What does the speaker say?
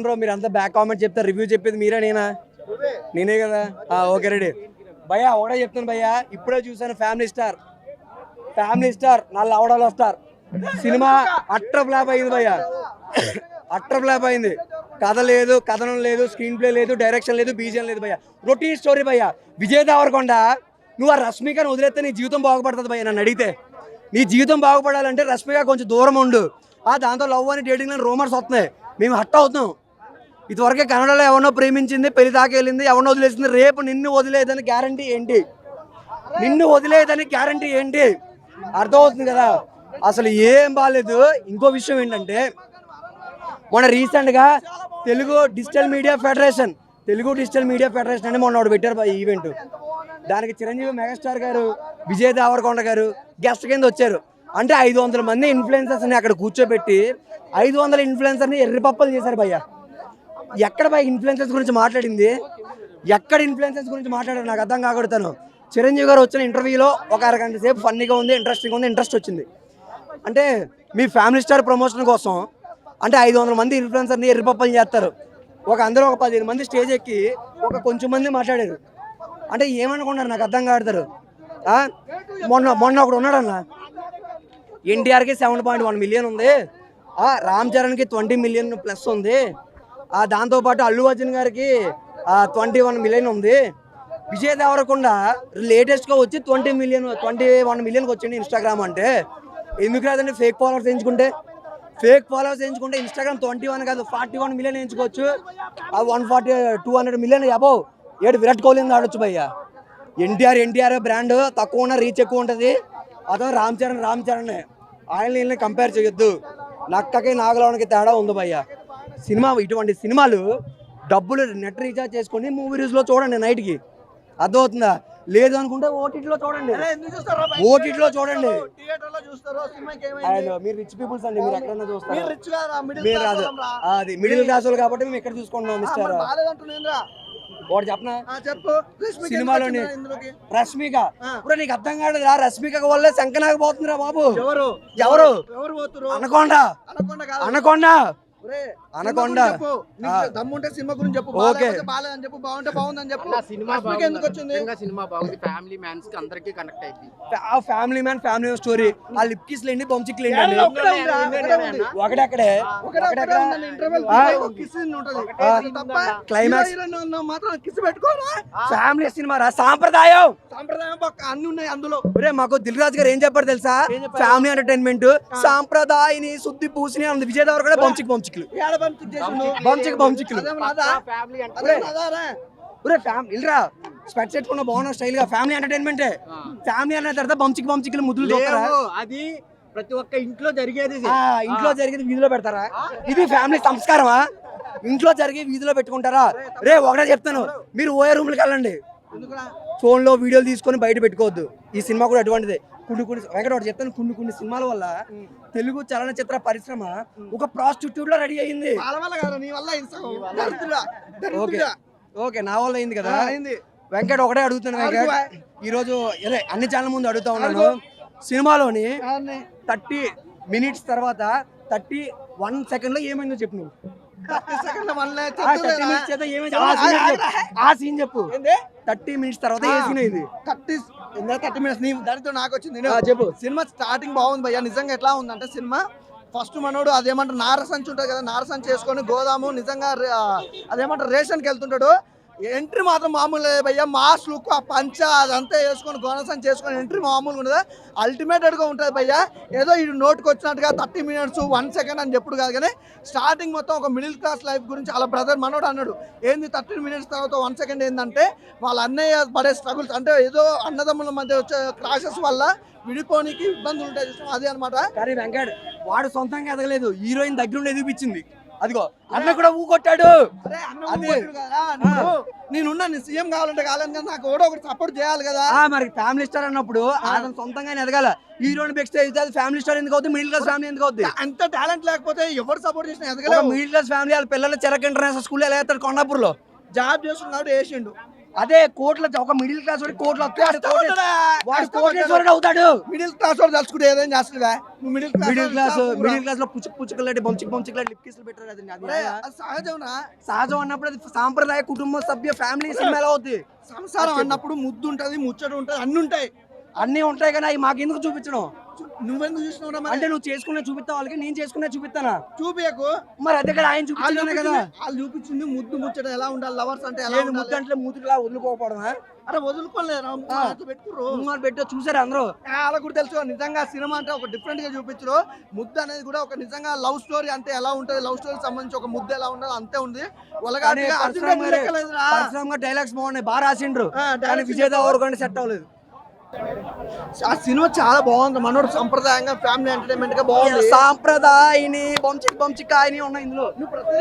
Bro మీరంతా back comment చెప్తారు, review చెప్పేది మీరే నేనే కదా. ఓకే రెడీ భయ్యా. ఒకటే చెప్తాను భయ్యా, ఇప్పుడే చూసాను ఫ్యామిలీ స్టార్ నా లవడాలో స్టార్ సినిమా అట్టర్ ఫ్లాప్ అయింది భయ్యా. అట్టర్ ఫ్లాప్ అయింది. కథ లేదు, కథనం లేదు, స్క్రీన్ ప్లే లేదు, డైరెక్షన్ లేదు, బీజియం లేదు భయ్యా. రొటీన్ స్టోరీ భయ్యా. విజయ్ దేవరకొండ నువ్వు ఆ రష్మికను వదిలేస్తే నీ జీవితం బాగుపడుతుంది భయ్యా. నన్ను అడిగితే నీ జీవితం బాగుపడాలంటే రష్మిక కొంచెం దూరం ఉండు. దాంతో లవ్ అని డేటింగ్ అని రూమర్స్ వస్తున్నాయి, మేము హట్ అవుతున్నాం. ఇదివరకే కన్నడలో ఎవరినో ప్రేమించింది, పెళ్లి దాకా వెళ్ళింది, ఎవరినో వదిలేసింది. రేపు నిన్ను వదిలేదని గ్యారంటీ ఏంటి? అర్థమవుతుంది కదా. అసలు ఏం బాగాలేదు. ఇంకో విషయం ఏంటంటే, మొన్న రీసెంట్గా తెలుగు డిజిటల్ మీడియా ఫెడరేషన్ అని మొన్న ఒకటి పెట్టారు ఈవెంట్. దానికి చిరంజీవి మెగాస్టార్ గారు, విజయ్ దేవరకొండ గారు గెస్ట్ కింద వచ్చారు. అంటే 500 మంది ఇన్ఫ్లుయెన్సర్స్ని అక్కడ కూర్చోబెట్టి 500 ఇన్ఫ్లుయెన్సర్ని ఎర్రిపప్పలు చేశారు భయ్య. ఎక్కడ భయ ఇన్ఫ్లుయెన్సర్స్ గురించి మాట్లాడింది? నాకు అర్థం కాకూడతాను. చిరంజీవి గారు వచ్చిన ఇంటర్వ్యూలో ఒక అరగంట సేపు ఫన్నీగా ఉంది, ఇంట్రెస్ట్ వచ్చింది. అంటే మీ ఫ్యామిలీ స్టార్ ప్రమోషన్ కోసం అంటే 500 మంది ఇన్ఫ్లుయెన్సర్ని ఎర్రిపప్పలు చేస్తారు. అందరూ ఒక 15 మంది స్టేజ్ ఎక్కి కొంచెం మంది మాట్లాడారు. అంటే ఏమనుకున్నారు నాకు అర్థం కాడతారు. మొన్న ఒకడు ఉన్నాడన్న, ఎన్టీఆర్కి 7.1 మిలియన్ ఉంది, రామ్ చరణ్కి 20 మిలియన్ ప్లస్ ఉంది, దాంతోపాటు అల్లు అర్జున్ గారికి 21 మిలియన్ ఉంది. విజయ్ దేవరకొండ లేటెస్ట్గా వచ్చి 21 మిలియన్కి వచ్చింది ఇన్స్టాగ్రామ్. అంటే ఎందుకు రాదండి? ఫేక్ ఫాలోవర్స్ ఎంచుకుంటే ఇన్స్టాగ్రామ్ 21 కాదు 41 మిలియన్ ఎంచుకోవచ్చు. 200 మిలియన్ అబౌవ్ విరాట్ కోహ్లీ ఆడొచ్చు భయ్య. ఎన్టీఆర్ బ్రాండ్ తక్కువ ఉన్న రీచ్ ఎక్కువ ఉంటుంది. అతను రామ్ చరణ్ ఆయన కంపేర్ చేయొద్దు. నక్కకి నాగలోనికి తేడా ఉంది భయ్య. ఇటువంటి సినిమాలు డబ్బులు నెట్ రీఛార్జ్ చేసుకొని మూవీ రూల్స్లో చూడండి నైట్కి, అర్థమవుతుందా? లేదు అనుకుంటే ఓటీటీలో చూడండి. మీరు రిచ్ పీపుల్స్ అండి, మీరు ఎక్కడన్నా చూస్తారు. మీరు రాదు, అది మిడిల్ క్లాస్ వాళ్ళు కాబట్టి మేము ఎక్కడ చూసుకుంటున్నాం మిస్టర్. వాడు చెప్పనా సినిమాలోని రష్మిక ఇప్పుడు నీకు అర్థం కాదు. రష్మిక వల్లే శంకనాగ పోతుందిరా బాబు. ఎవరు అనకొండ దమ్ముంటే సినిమా గురించి చెప్పు. బాలేదని చెప్పు, బాగుంటే బాగుందని చెప్పు. ఎందుకు వచ్చింది? సినిమా బాగుంది, ఫ్యామిలీ మ్యాన్స్ కి అందరికి కనెక్ట్ అయింది. Family story. ఆ లిప్ కిస్ లేండి, బొమ్చిక్ లేండి, ఒకటెక్కడే క్లైమాక్స్ ఫ్యామిలీ సినిమా రా. సాంప్రదాయం అన్ని ఉన్నాయి అందులో. మాకు దిల్ రాజు గారు ఏం చెప్పారు తెలుసా? ఫ్యామిలీ ఎంటర్టైన్మెంట్ సాంప్రదాయని శుద్ధి పూసిని ఉంది. విజయ్ దేవరకొండ బొమ్చిక్లు స్పెట్స్ పెట్టుకున్న బాగున్నా స్టైల్ గా. Family entertainment. ఫ్యామిలీ అన్న తర్వాత బొమ్చిక్లు ముద్దులు అది ప్రతి ఒక్క ఇంట్లో జరిగేది. వీధిలో పెడతారా? ఇది ఫ్యామిలీ సంస్కారమా? ఇంట్లో జరిగి వీధిలో పెట్టుకుంటారా? ఒకటే చెప్తాను, మీరు ఓయే రూమ్లకి వెళ్ళండి, ఫోన్ లో వీడియోలు తీసుకొని బయట పెట్టుకోవద్దు. ఈ సినిమా కూడా అటువంటిదే. వెంకట చెప్తాను, కొన్ని సినిమాల వల్ల తెలుగు చలనచిత్ర పరిశ్రమ ఒక ప్రాస్టిట్యూట్ లో రెడీ అయింది. ఓకే నా వల్ల అయింది కదా. వెంకట ఒకటే అడుగుతాను వెంకట, ఈరోజు అన్ని ఛానల్ ముందు అడుగుతా ఉన్నాను. సినిమాలోని 30 మినిట్స్ తర్వాత 31 సెకండ్ లో ఏమైందో చెప్పు. నువ్వు ఆ సీన్ చెప్పు. 30 మినిట్స్ తర్వాత ఏ సీన్ అయింది? 30 మినిట్స్ దానితో నాకు వచ్చింది చెప్పు. సినిమా స్టార్టింగ్ బాగుంది భయ్య. నిజంగా ఎట్లా ఉందంటే సినిమా ఫస్ట్ మనోడు అదేమంటారు నారసంచి ఉంటుంది కదా, నారసంచి చేసుకొని గోదాము నిజంగా అదేమంటారు రేషన్కి వెళ్తుంటాడు. ఎంట్రీ మాత్రం మామూలు భయ్య. మాస్ లుక్, ఆ పంచ అదంతా వేసుకొని గోనసంచి చేసుకొని ఎంట్రీ మామూలుగా ఉండదు, అల్టిమేటెడ్గా ఉంటుంది భయ్య. ఏదో ఈ నోటుకు వచ్చినట్టుగా 30 మినిట్స్ 1 సెకండ్ అని చెప్పుడు కాదు, కానీ స్టార్టింగ్ మొత్తం ఒక మిడిల్ క్లాస్ లైఫ్ గురించి అలా బ్రదర్ మనోడు అన్నాడు. ఏంది 30 మినిట్స్ తర్వాత 1 సెకండ్ ఏంటంటే వాళ్ళ అన్నయ్య పడే స్ట్రగుల్స్, అంటే ఏదో అన్నదమ్ముల మధ్య వచ్చే క్లాషెస్ వల్ల విడిపోనికి ఇబ్బందులు ఉంటాయి, అదే అనమాట. కానీ వెంకట్ వాడు సొంతంగా ఎదగలేదు, హీరోయిన్ దగ్గర ఎదిగిపించింది. అదిగో అన్న కూడా ఊకొట్టాడు. నేనున్నా సీఎం కావాలంటే కాదని కదా, నాకు కూడా ఒకటి సపోర్ట్ చేయాలి కదా. మరి ఫ్యామిలీ స్టార్ అన్నప్పుడు అతను సొంతంగా ఎదగాల. హీరోని బెస్ట్ అయితే ఫ్యామిలీ స్టార్ ఎందుకు అవుతుంది? మిడిల్ క్లాస్ ఫ్యామిలీ ఎందుకు అవుతుంది? అంత టాలెంట్ లేకపోతే ఎవరు సపోర్ట్ చేసినా ఎదగలేదు. మిడిల్ క్లాస్ ఫ్యామిలీ వాళ్ళ పిల్లలు చెరక ఇంటర్నేషనల్ స్కూల్ ఎలా వేస్తాడు? కొండాపూర్లో జాబ్ చేస్తున్నాడు, వేసిండు. అదే కోట్ల ఒక మిడిల్ క్లాస్ వాడి కోట్లు వస్తాడు వాడు కోటేశ్వరుడు అవుతాడు. మిడిల్ క్లాస్ వాడు తలుచుకుంటే ఏదైనా చేస్తుందా నువ్వు మిడిల్ మిడిల్ క్లాస్ లో పుచ్చుకలాంటి బొంచికలాంటి లిప్ కిస్లు పెట్టారు. అది సహజం సహజం అన్నప్పుడు అది సాంప్రదాయ కుటుంబ సభ్య ఫ్యామిలీ సినిమా ఎలా అవుతుంది? సంసారం అన్నప్పుడు ముద్దు ఉంటది, ముచ్చట ఉంటది, అన్ని ఉంటాయి. అన్ని ఉంటాయి కానీ అవి మాకు ఎందుకు చూపించడం? నువ్వెందుకు చూసినావు అంటే నువ్వు చేసుకునే చూపిస్తా వాళ్ళకి, నేను చేసుకునే చూపిస్తానా? చూపియకు. మరి అదే కదా ఆయన చూపించానే కదా. వాళ్ళు చూపించింది ముద్దు ముచ్చట ఎలా ఉండాలి, లవర్స్ అంటే ఎలా లేదు ఉండాలి. ముద్దు అంటే మూతులా వదులుకోకపోవడమా? అరే వదులుకోలేరు పెట్టుకురు పెట్టో చూసారు అందరూ. అలా కూడా తెలుసు. నిజంగా సినిమా అంటే ఒక డిఫరెంట్ గా చూపించరు. ముద్దు అనేది కూడా ఒక నిజంగా లవ్ స్టోరీ అంటే ఎలా ఉంటది, లవ్ స్టోరీ సంబంధించి ఒక ముద్దు ఎలా ఉంటది అంతే ఉంది. డైలాగ్స్ బాగున్నాయి, బాగా రాసిండ్రు. కానీ విజయ్ దేవరకొండ సెట్ అవ్వలేదు. ఆ సినిమా చాలా బాగుంది. మనోడు సంప్రదాయంగా ఫ్యామిలీ ఎంటర్టైన్మెంట్ గా బాగుంది. సాంప్రదాయని బొంచికాయని ఉన్నాయి ఇందులో. నువ్వు ప్రతి